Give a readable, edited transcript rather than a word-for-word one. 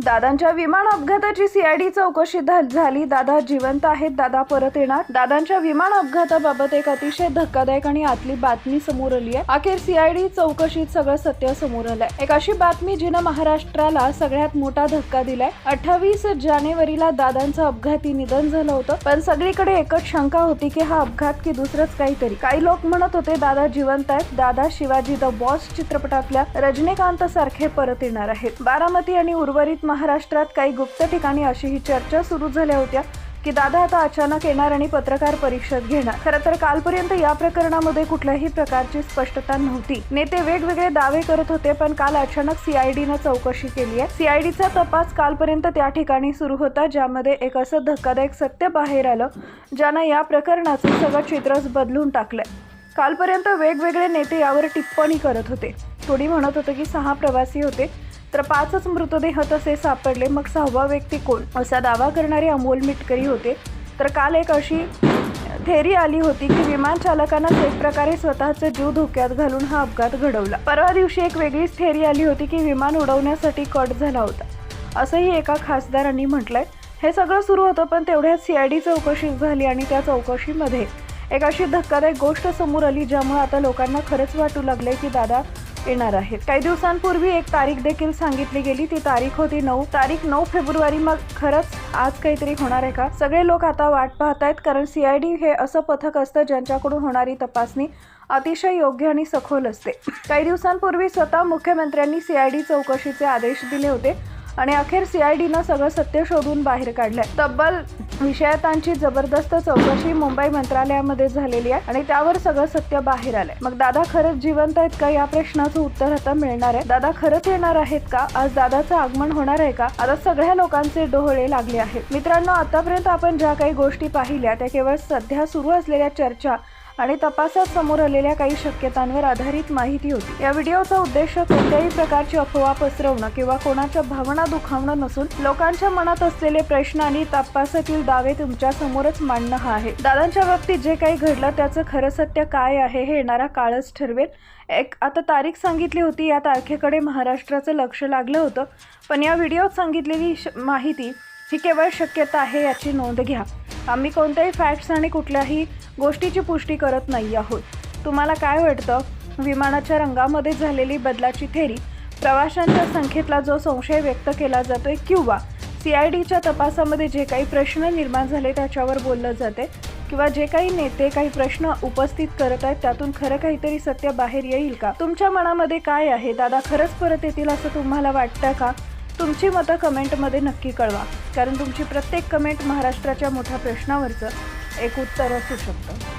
दादांच्या विमान अपघाताची सीआयडी चौकशी झाली. दादा जिवंत आहेत, दादा परत येणार. दादांच्या विमान अपघाताबाबत एक अतिशय धक्कादायक आणि आतली बातमी समोर आली आहे. अखेर सीआयडी चौकशीत सगळं सत्य समोर आलंय. एक अशी बातमी जिनं महाराष्ट्राला सगळ्यात मोठा धक्का दिलाय. 28 जानेवारीला दादांचं अपघाती निधन झालं होतं, पण सगळीकडे एकच शंका होती की हा अपघात की दुसरंच काहीतरी. काही लोक म्हणत होते दादा जिवंत आहेत, दादा शिवाजी द बॉस चित्रपटातल्या रजनीकांत सारखे परत येणार आहेत. बारामती आणि उर्वरित महाराष्ट्रात काही गुप्त ठिकाणी अशी ही चर्चा सुरू झाल्या होत्या की दादा आता अचानक येणार आणि पत्रकार परिषद घेणार. खरं तर कालपर्यंत या प्रकरणामध्ये कुठल्याही प्रकारची स्पष्टता नव्हती. नेते वेगवेगळे दावे करत होते, पण काल अचानक सीआयडीनं चौकशी केली आहे. सीआयडीचा तपास कालपर्यंत त्या ठिकाणी सुरू होता, ज्यामध्ये एक असं धक्कादायक सत्य बाहेर आलं ज्यानं या प्रकरणाचं सगळं चित्रच बदलून टाकलंय. कालपर्यंत वेगवेगळे नेते यावर टिप्पणी करत होते. कोणी म्हणत होते की 6 प्रवासी होते, तर 5च मृतदेह तसे सापडले, मग 6वा व्यक्ती कोण असा दावा करणारे अमोल मिटकरी होते. तर काल एक अशी थेरी आली होती की विमान चालकानं एक प्रकारे स्वतःचा जीव धोक्यात घालून हा अपघात घडवला. परवा दिवशी एक वेगळीच थेरी आली होती की विमान उडवण्यासाठी कट झाला होता, असंही एका खासदारांनी म्हटलंय. हे सगळं सुरू होतं, पण तेवढ्यात सीआयडी चौकशी झाली आणि त्या चौकशीमध्ये एक अशी धक्कादायक गोष्ट समोर आली, ज्यामुळे आता लोकांना खरंच वाटू लागले की दादा येणार आहेत. काही दिवसांपूर्वी एक तारीख देखील सांगितली गेली. ती तारीख होती 9 फेब्रुवारी. मग खरंच आज काहीतरी होणार आहे का? सगळे लोक आता वाट पाहतायत, कारण सीआयडी हे असं पथक असतं ज्यांच्याकडून होणारी तपासणी अतिशय योग्य आणि सखोल असते. काही दिवसांपूर्वी स्वतः मुख्यमंत्र्यांनी सीआयडी चौकशीचे आदेश दिले होते आणि अखेर सीआयडीनं सगळं सत्य शोधून बाहेर काढलंय. तब्बल विषयांची जबरदस्त चौकशी मुंबई मंत्रालयामध्ये झालेली आहे आणि त्यावर सगळं सत्य बाहेर आलंय. मग दादा खरंच जिवंत आहेत का, या प्रश्नाचं उत्तर आता मिळणार आहे. दादा खरंच येणार आहेत का? आज दादाचं आगमन होणार आहे का? आता सगळ्या लोकांचे डोळे लागले आहेत. मित्रांनो, आतापर्यंत आपण ज्या काही गोष्टी पाहिल्या त्या केवळ सध्या सुरू असलेल्या चर्चा आणि तपासात समोर आलेल्या काही शक्यतांवर आधारित माहिती होती. या व्हिडिओचा उद्देश कोणत्याही प्रकारची अफवा पसरवणं किंवा कोणाच्या भावना दुखावणं नसून लोकांच्या मनात असलेले प्रश्न आणि तपासातील दावे तुमच्या समोरच मांडणं हा आहे. दादांच्या बाबतीत जे काही घडलं त्याचं खरं सत्य काय आहे हे येणारा काळच ठरवेल. एक आता तारीख सांगितली होती, या तारखेकडे महाराष्ट्राचं लक्ष लागलं होतं, पण या व्हिडिओत सांगितलेली माहिती ही केवळ शक्यता आहे, याची नोंद घ्या. आम्ही कोणत्याही फॅक्ट्स आणि कुठल्याही गोष्टीची पुष्टी करत नाही आहोत. तुम्हाला काय वाटतं? विमानाच्या रंगामध्ये झालेली बदलाची थेरी, प्रवाशांच्या संख्येतला जो संशय व्यक्त केला जातोय, किंवा सीआयडीच्या तपासामध्ये जे काही प्रश्न निर्माण झाले त्याच्यावर बोललं जाते, किंवा जे काही नेते काही प्रश्न उपस्थित करत आहेत त्यातून खरं काहीतरी सत्य बाहेर येईल का? तुमच्या मनामध्ये काय आहे? दादा खरंच परत येतील असं तुम्हाला वाटतं का? तुमची मतं कमेंटमध्ये नक्की कळवा, कारण तुमची प्रत्येक कमेंट महाराष्ट्राच्या मोठ्या प्रश्नावरचं एक उत्तर असू शकतं.